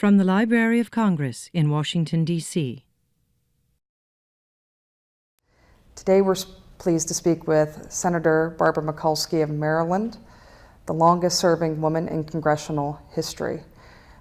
From the Library of Congress in Washington, D.C. Today we're pleased to speak with Senator Barbara Mikulski of Maryland, the longest-serving woman in congressional history.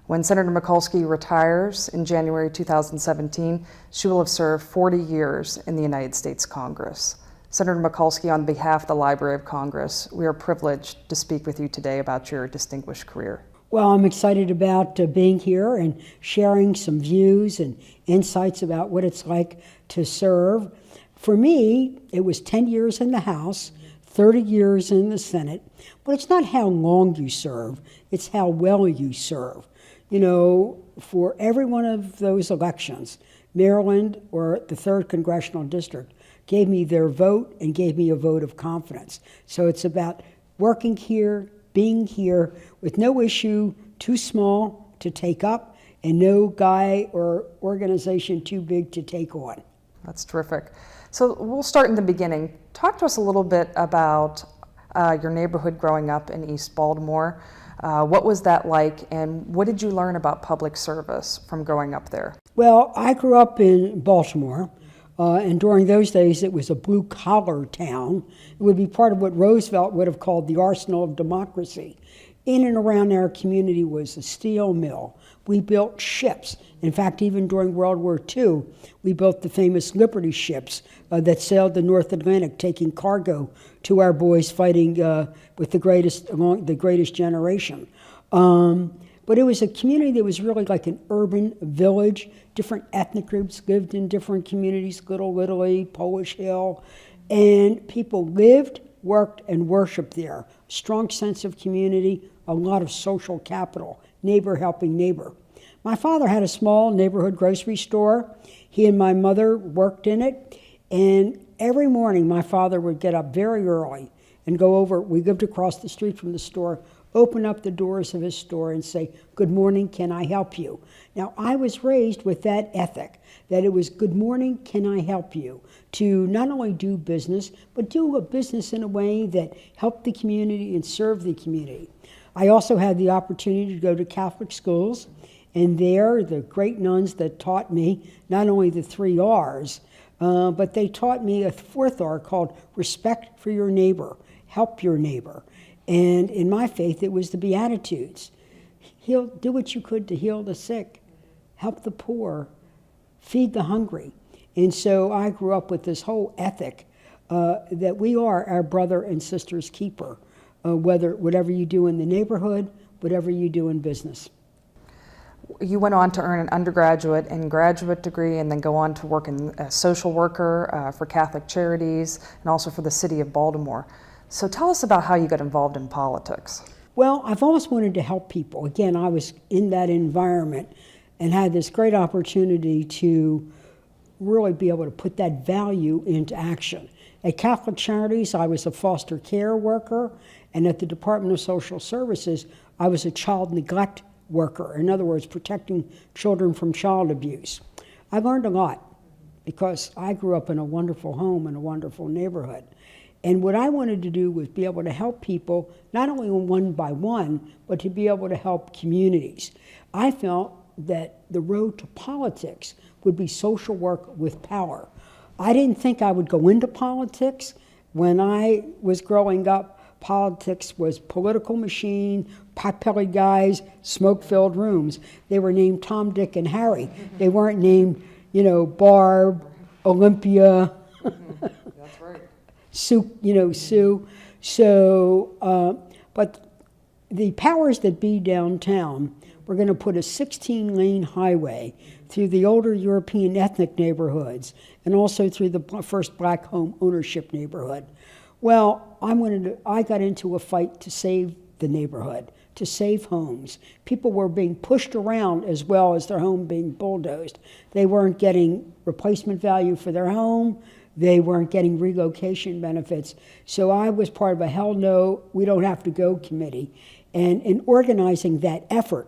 When Senator Mikulski retires in January 2017, she will have served 40 years in the United States Congress. Senator Mikulski, on behalf of the Library of Congress, we are privileged to speak with you today about your distinguished career. Well, I'm excited about being here and sharing some views and insights about what it's like to serve. For me, it was 10 years in the House, 30 years in the Senate, but it's not how long you serve, it's how well you serve. You know, for every one of those elections, Maryland or the 3rd Congressional District gave me their vote and gave me a vote of confidence. So it's about working here, being here with no issue too small to take up and no guy or organization too big to take on. That's terrific. So we'll start in the beginning. Talk to us a little bit about your neighborhood growing up in East Baltimore. What was that like, and what did you learn about public service from growing up there? Well, I grew up in Baltimore. And during those days, it was a blue-collar town. It would be part of what Roosevelt would have called the arsenal of democracy. In and around our community was a steel mill. We built ships. In fact, even during World War II, we built the famous Liberty ships that sailed the North Atlantic, taking cargo to our boys fighting with the greatest generation. But it was a community that was really like an urban village. Different ethnic groups lived in different communities, Little Italy, Polish Hill, and people lived, worked, and worshiped there. Strong sense of community, a lot of social capital, neighbor helping neighbor. My father had a small neighborhood grocery store. He and my mother worked in it, and every morning my father would get up very early and go over, we lived across the street from the store, open up the doors of his store and say, "Good morning, can I help you?" Now, I was raised with that ethic, that it was, "Good morning, can I help you?" To not only do business, but do a business in a way that helped the community and served the community. I also had the opportunity to go to Catholic schools, and there, the great nuns that taught me not only the 3 R's, but they taught me a 4th R called respect for your neighbor, help your neighbor. And in my faith, it was the Beatitudes. Do what you could to heal the sick, help the poor, feed the hungry. And so I grew up with this whole ethic that we are our brother and sister's keeper, whatever you do in the neighborhood, whatever you do in business. You went on to earn an undergraduate and graduate degree and then go on to work as a social worker for Catholic Charities and also for the city of Baltimore. So tell us about how you got involved in politics. Well, I've always wanted to help people. Again, I was in that environment and had this great opportunity to really be able to put that value into action. At Catholic Charities, I was a foster care worker, and at the Department of Social Services, I was a child neglect worker. In other words, protecting children from child abuse. I learned a lot because I grew up in a wonderful home in a wonderful neighborhood. And what I wanted to do was be able to help people, not only one by one, but to be able to help communities. I felt that the road to politics would be social work with power. I didn't think I would go into politics. When I was growing up, politics was political machine, pot-belly guys, smoke-filled rooms. They were named Tom, Dick, and Harry. They weren't named, Barb, Olympia. That's right. Sue. So, but the powers that be downtown were going to put a 16-lane highway through the older European ethnic neighborhoods and also through the first black home ownership neighborhood. Well, I got into a fight to save the neighborhood, to save homes. People were being pushed around as well as their home being bulldozed. They weren't getting replacement value for their home. They weren't getting relocation benefits. So I was part of a hell no, we don't have to go committee. And in organizing that effort,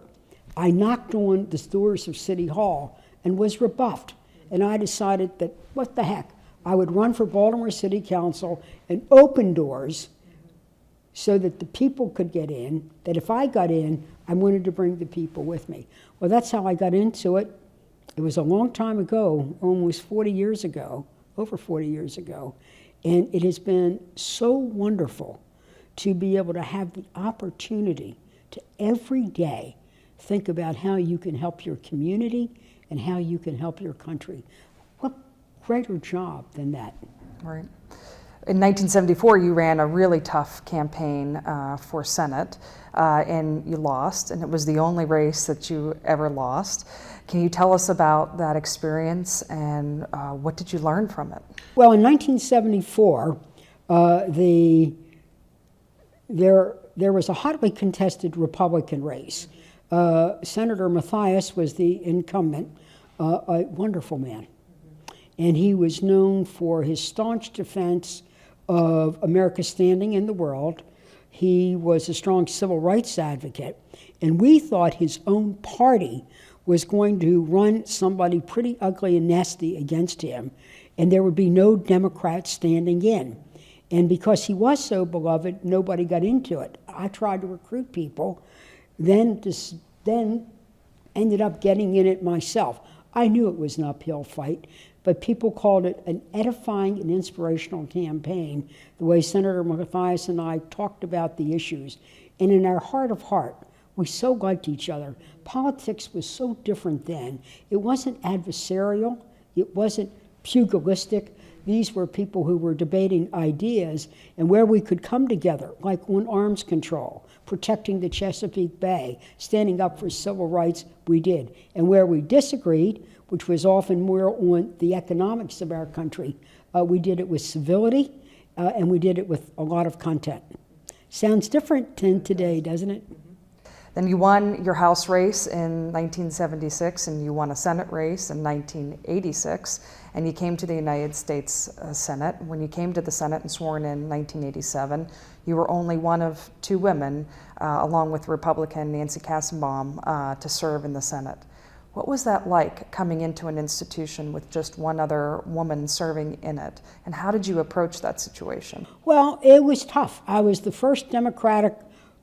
I knocked on the doors of City Hall and was rebuffed. And I decided that, what the heck, I would run for Baltimore City Council and open doors so that the people could get in, that if I got in, I wanted to bring the people with me. Well, that's how I got into it. It was a long time ago, almost 40 years ago, over 40 years ago, and it has been so wonderful to be able to have the opportunity to every day think about how you can help your community and how you can help your country. What greater job than that? Right. In 1974, you ran a really tough campaign for Senate, and you lost, and it was the only race that you ever lost. Can you tell us about that experience, and what did you learn from it? Well, in 1974, there was a hotly contested Republican race. Senator Mathias was the incumbent, a wonderful man. And he was known for his staunch defense of America's standing in the world. He was a strong civil rights advocate. And we thought his own party was going to run somebody pretty ugly and nasty against him, and there would be no Democrats standing in. And because he was so beloved, nobody got into it. I tried to recruit people, then ended up getting in it myself. I knew it was an uphill fight, but people called it an edifying and inspirational campaign, the way Senator Mathias and I talked about the issues. And in our heart of heart, we so liked each other. Politics was so different then. It wasn't adversarial. It wasn't pugilistic. These were people who were debating ideas and where we could come together, like on arms control, protecting the Chesapeake Bay, standing up for civil rights, we did. And where we disagreed, which was often more on the economics of our country, we did it with civility, and we did it with a lot of content. Sounds different than today, doesn't it? Then you won your House race in 1976, and you won a Senate race in 1986, and you came to the United States Senate. When you came to the Senate and sworn in 1987, you were only one of two women, along with Republican Nancy Kassenbaum, to serve in the Senate. What was that like, coming into an institution with just one other woman serving in it? And how did you approach that situation? Well, it was tough. I was the first Democratic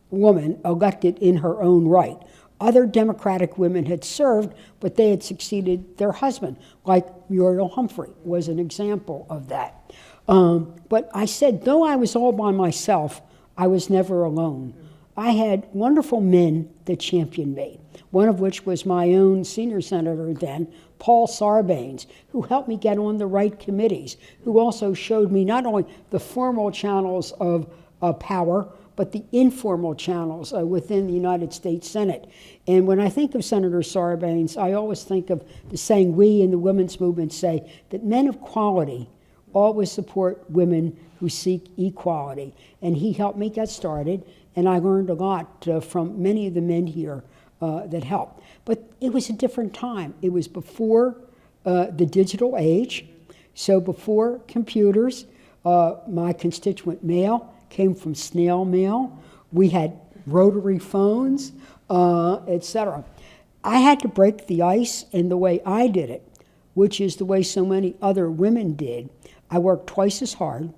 woman elected in her own right. Other Democratic women had served, but they had succeeded their husband, like Muriel Humphrey was an example of that. But I said, though I was all by myself, I was never alone. I had wonderful men that championed me, one of which was my own senior senator then, Paul Sarbanes, who helped me get on the right committees, who also showed me not only the formal channels of power, but the informal channels within the United States Senate. And when I think of Senator Sarbanes, I always think of the saying we in the women's movement say that men of quality always support women who seek equality. And he helped me get started, and I learned a lot from many of the men here that helped. But it was a different time. It was before the digital age, so before computers. My constituent mail came from snail mail. We had rotary phones, etc. I had to break the ice, and the way I did it, which is the way so many other women did, I worked twice as hard.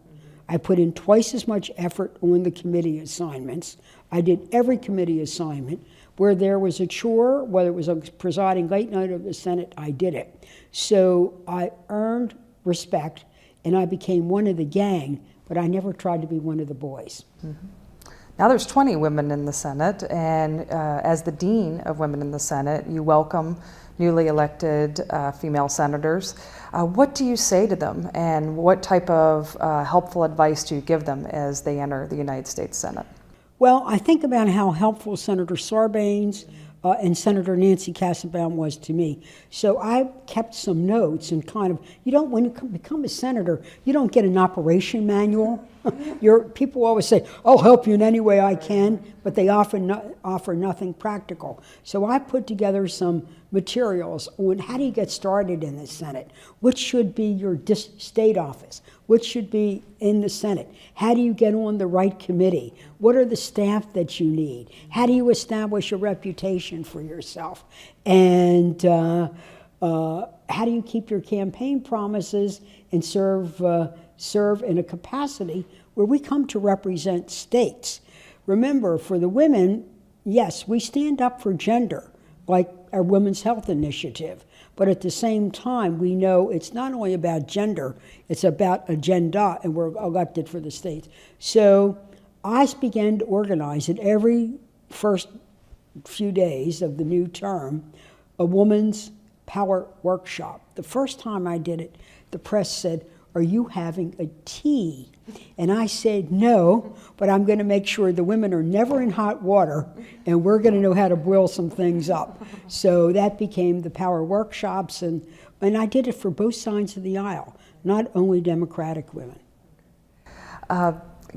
I put in twice as much effort on the committee assignments. I did every committee assignment. Where there was a chore, whether it was a presiding late night of the Senate, I did it. So I earned respect, and I became one of the gang, but I never tried to be one of the boys. Mm-hmm. Now there's 20 women in the Senate, and as the Dean of Women in the Senate, you welcome newly elected female senators. What do you say to them, and what type of helpful advice do you give them as they enter the United States Senate? Well, I think about how helpful Senator Sarbanes and Senator Nancy Kassenbaum was to me. So I kept some notes and kind of, when you become a senator, you don't get an operation manual. People always say, I'll help you in any way I can, but they offer nothing practical. So I put together some materials on how do you get started in the Senate? Which should be your state office? Which should be in the Senate? How do you get on the right committee? What are the staff that you need? How do you establish a reputation for yourself? And how do you keep your campaign promises and serve in a capacity where we come to represent states? Remember, for the women, yes, we stand up for gender, like our Women's Health Initiative. But at the same time, we know it's not only about gender, it's about agenda, and we're elected for the states. So I began to organize at every first few days of the new term a woman's power workshop. The first time I did it, the press said, "Are you having a tea?" And I said, "No, but I'm going to make sure the women are never in hot water, and we're going to know how to boil some things up." So that became the power workshops, and I did it for both sides of the aisle, not only Democratic women.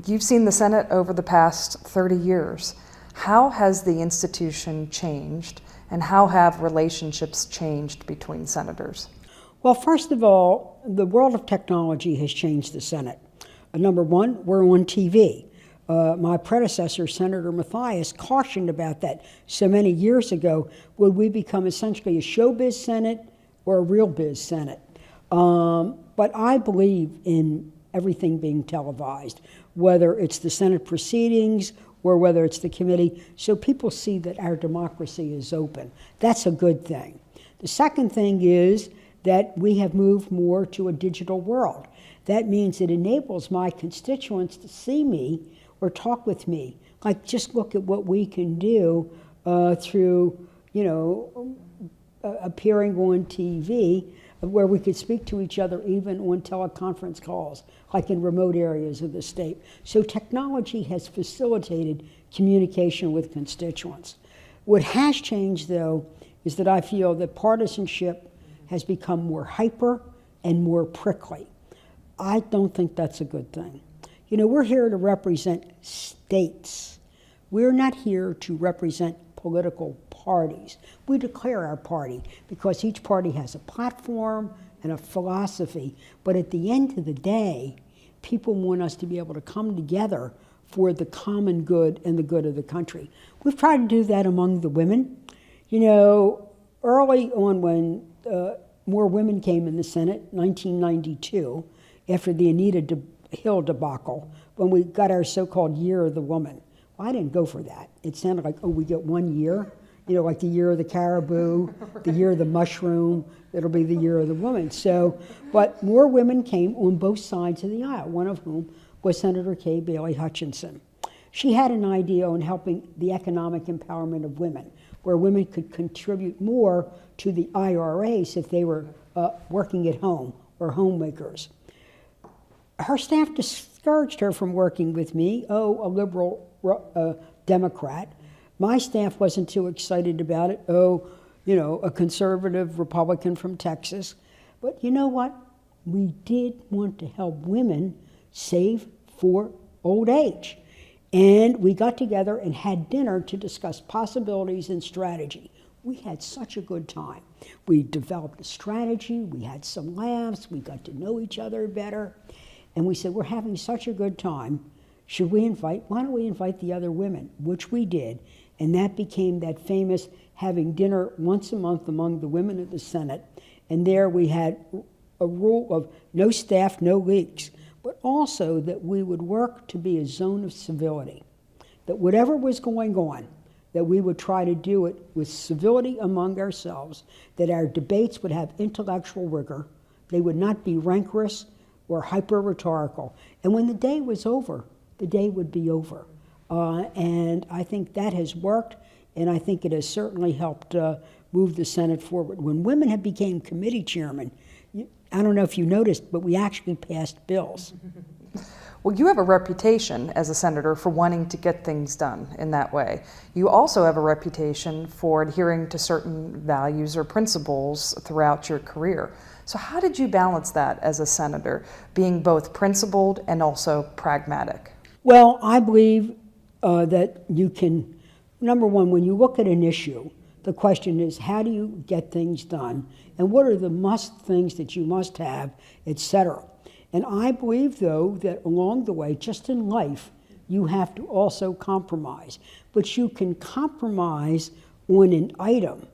You've seen the Senate over the past 30 years. How has the institution changed, and how have relationships changed between senators? Well, first of all, the world of technology has changed the Senate. Number one, we're on TV. My predecessor, Senator Mathias, cautioned about that so many years ago. Would we become essentially a showbiz Senate or a real biz Senate? But I believe in everything being televised, whether it's the Senate proceedings or whether it's the committee, so people see that our democracy is open. That's a good thing. The second thing is that we have moved more to a digital world. That means it enables my constituents to see me or talk with me. Like, just look at what we can do through, appearing on TV, where we could speak to each other even on teleconference calls, like in remote areas of the state. So technology has facilitated communication with constituents. What has changed, though, is that I feel that partisanship has become more hyper and more prickly. I don't think that's a good thing. We're here to represent states. We're not here to represent political parties. We declare our party because each party has a platform and a philosophy, but at the end of the day, people want us to be able to come together for the common good and the good of the country. We've tried to do that among the women. Early on when more women came in the Senate, 1992, after the Anita Hill debacle, when we got our so-called Year of the Woman. Well, I didn't go for that. It sounded like, we get 1 year, like the Year of the Caribou, the Year of the Mushroom, it'll be the Year of the Woman. So, but more women came on both sides of the aisle, one of whom was Senator Kay Bailey Hutchinson. She had an idea on helping the economic empowerment of women, where women could contribute more to the IRAs if they were working at home or homemakers. Her staff discouraged her from working with me, a liberal Democrat. My staff wasn't too excited about it, a conservative Republican from Texas. But you know what? We did want to help women save for old age. And we got together and had dinner to discuss possibilities and strategy. We had such a good time. We developed a strategy, we had some laughs, we got to know each other better. And we said, we're having such a good time, why don't we invite the other women, which we did. And that became that famous having dinner once a month among the women of the Senate. And there we had a rule of no staff, no leaks, but also that we would work to be a zone of civility, that whatever was going on, that we would try to do it with civility among ourselves, that our debates would have intellectual rigor, they would not be rancorous or hyper-rhetorical. And when the day was over, the day would be over. And I think that has worked, and I think it has certainly helped move the Senate forward. When women have became committee chairmen, I don't know if you noticed, but we actually passed bills. Well, you have a reputation as a senator for wanting to get things done in that way. You also have a reputation for adhering to certain values or principles throughout your career. So how did you balance that as a senator, being both principled and also pragmatic? Well, I believe that you can, number one, when you look at an issue, the question is, how do you get things done? And what are the things that you must have, et cetera. And I believe, though, that along the way, just in life, you have to also compromise. But you can compromise on an item.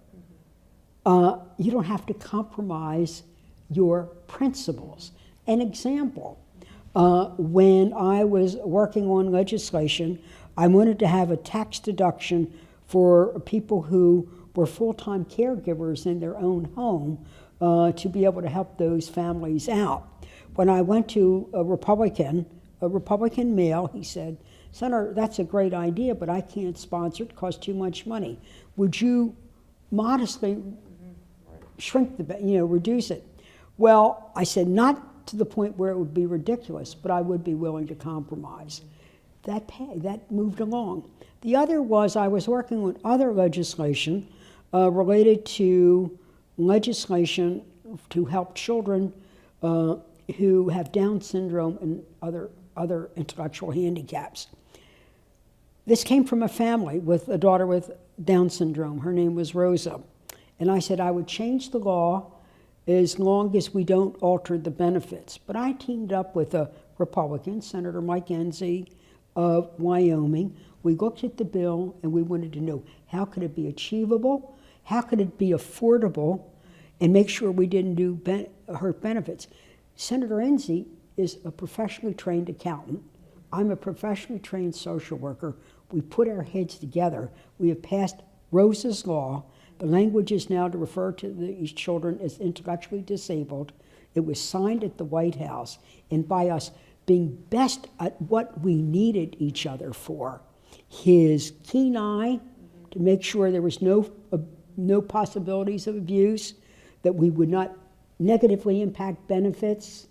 You don't have to compromise your principles. An example, when I was working on legislation I wanted to have a tax deduction for people who were full-time caregivers in their own home to be able to help those families out. When I went to a Republican male, he said, "Senator, that's a great idea, but I can't sponsor it. It costs too much money. Would you modestly shrink reduce it?" Well, I said, not to the point where it would be ridiculous, but I would be willing to compromise. That moved along. The other was I was working with other legislation related to legislation to help children who have Down syndrome and other intellectual handicaps. This came from a family with a daughter with Down syndrome. Her name was Rosa. And I said I would change the law as long as we don't alter the benefits. But I teamed up with a Republican, Senator Mike Enzi of Wyoming. We looked at the bill and we wanted to know, how could it be achievable? How could it be affordable? And make sure we didn't hurt benefits. Senator Enzi is a professionally trained accountant. I'm a professionally trained social worker. We put our heads together. We have passed Rosa's law. The language is now to refer to these children as intellectually disabled. It was signed at the White House, and by us being best at what we needed each other for, his keen eye to make sure there was no possibilities of abuse, that we would not negatively impact benefits.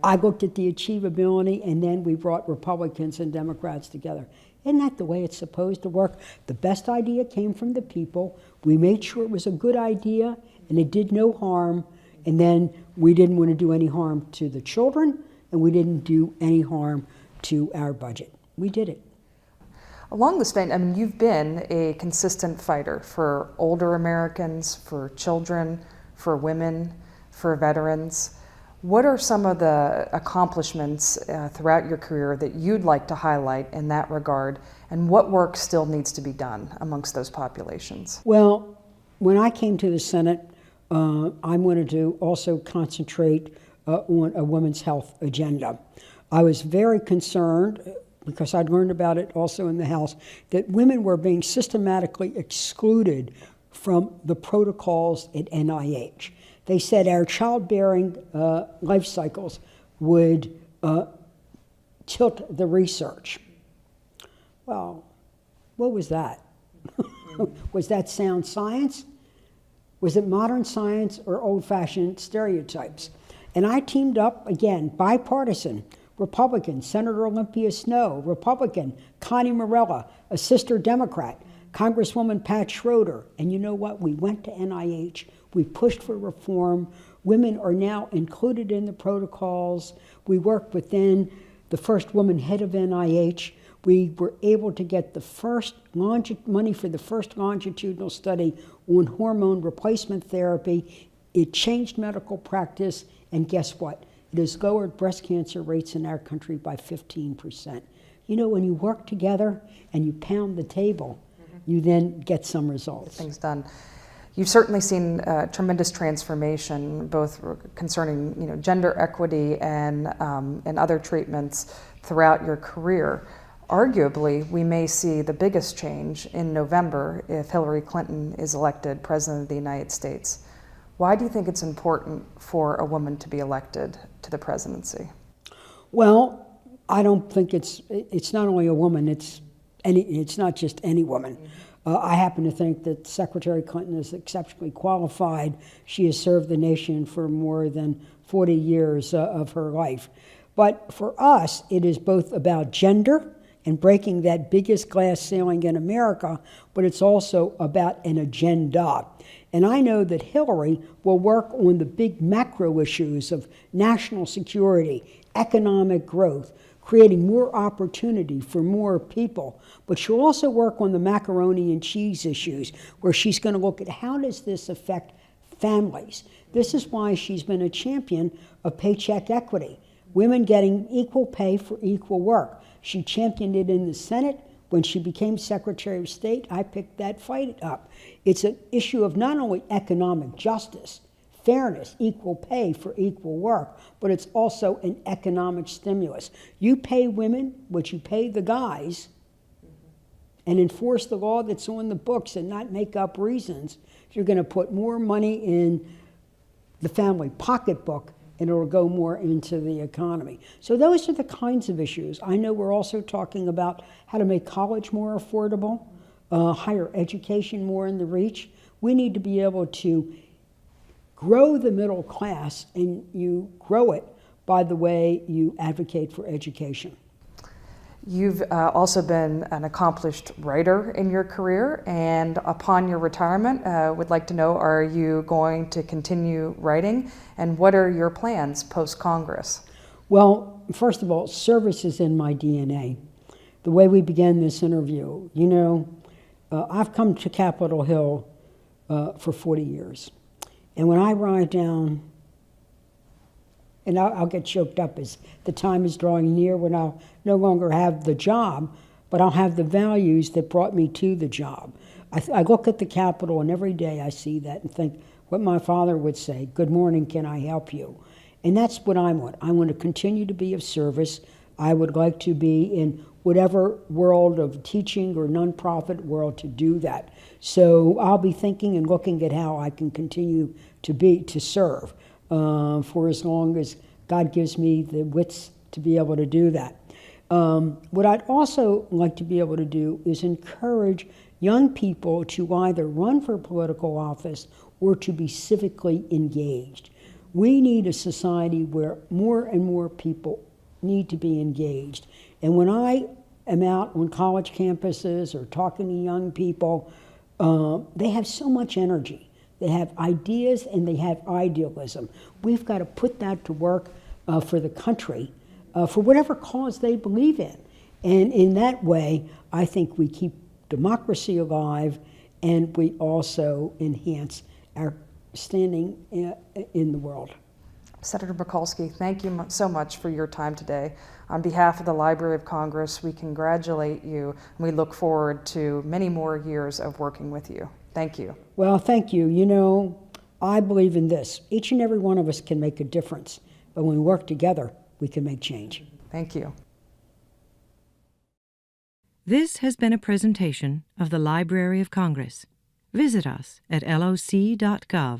I looked at the achievability, and then we brought Republicans and Democrats together. Isn't that the way it's supposed to work? The best idea came from the people. We made sure it was a good idea, and it did no harm. And then we didn't want to do any harm to the children, and we didn't do any harm to our budget. We did it. Along this vein, I mean, you've been a consistent fighter for older Americans, for children, for women, for veterans. What are some of the accomplishments throughout your career that you'd like to highlight in that regard, and what work still needs to be done amongst those populations? Well, when I came to the Senate, I wanted to also concentrate on a women's health agenda. I was very concerned, because I'd learned about it also in the House, that women were being systematically excluded from the protocols at NIH. They said our childbearing life cycles would tilt the research. Well, what was that? Was that sound science? Was it modern science or old-fashioned stereotypes? And I teamed up, again, bipartisan, Republican, Senator Olympia Snowe, Republican, Connie Morella, a sister Democrat, Congresswoman Pat Schroeder. And you know what? We went to NIH. We pushed for reform. Women are now included in the protocols. We worked within the first woman head of NIH. We were able to get the first money for the first longitudinal study on hormone replacement therapy. It changed medical practice, and guess what? It has lowered breast cancer rates in our country by 15%. You know, when you work together and you pound the table, you then get some results. Things done. You've certainly seen tremendous transformation, both concerning gender equity and other treatments throughout your career. Arguably, we may see the biggest change in November if Hillary Clinton is elected President of the United States. Why do you think it's important for a woman to be elected to the presidency? Well, I don't think it's not only a woman, it's not just any woman. I happen to think that Secretary Clinton is exceptionally qualified. She has served the nation for more than 40 years of her life. But for us, it is both about gender and breaking that biggest glass ceiling in America, but it's also about an agenda. And I know that Hillary will work on the big macro issues of national security, economic growth, creating more opportunity for more people. But she'll also work on the macaroni and cheese issues, where she's going to look at how does this affect families. This is why she's been a champion of paycheck equity, women getting equal pay for equal work. She championed it in the Senate. When she became Secretary of State, I picked that fight up. It's an issue of not only economic justice, fairness, equal pay for equal work, but it's also an economic stimulus. You pay women what you pay the guys, and enforce the law that's on the books and not make up reasons. You're going to put more money in the family pocketbook, and it'll go more into the economy. So those are the kinds of issues. I know we're also talking about how to make college more affordable, higher education more in the reach. We need to be able to grow the middle class, and you grow it by the way you advocate for education. You've also been an accomplished writer in your career, and upon your retirement, would like to know, are you going to continue writing, and what are your plans post-Congress? Well, first of all, service is in my DNA. The way we began this interview, you know, I've come to Capitol Hill for 40 years. And when I ride down, and I'll get choked up as the time is drawing near when I'll no longer have the job, but I'll have the values that brought me to the job. I look at the Capitol, and every day I see that and think what my father would say, "Good morning, can I help you?" And that's what I want. I want to continue to be of service. I would like to be in whatever world of teaching or nonprofit world to do that. So I'll be thinking and looking at how I can continue to serve. For as long as God gives me the wits to be able to do that. What I'd also like to be able to do is encourage young people to either run for political office or to be civically engaged. We need a society where more and more people need to be engaged. And when I am out on college campuses or talking to young people, they have so much energy. They have ideas and they have idealism. We've got to put that to work for the country, for whatever cause they believe in. And in that way, I think we keep democracy alive, and we also enhance our standing in the world. Senator Mikulski, thank you so much for your time today. On behalf of the Library of Congress, we congratulate you, and we look forward to many more years of working with you. Thank you. Well, thank you. You know, I believe in this. Each and every one of us can make a difference, but when we work together, we can make change. Thank you. This has been a presentation of the Library of Congress. Visit us at loc.gov.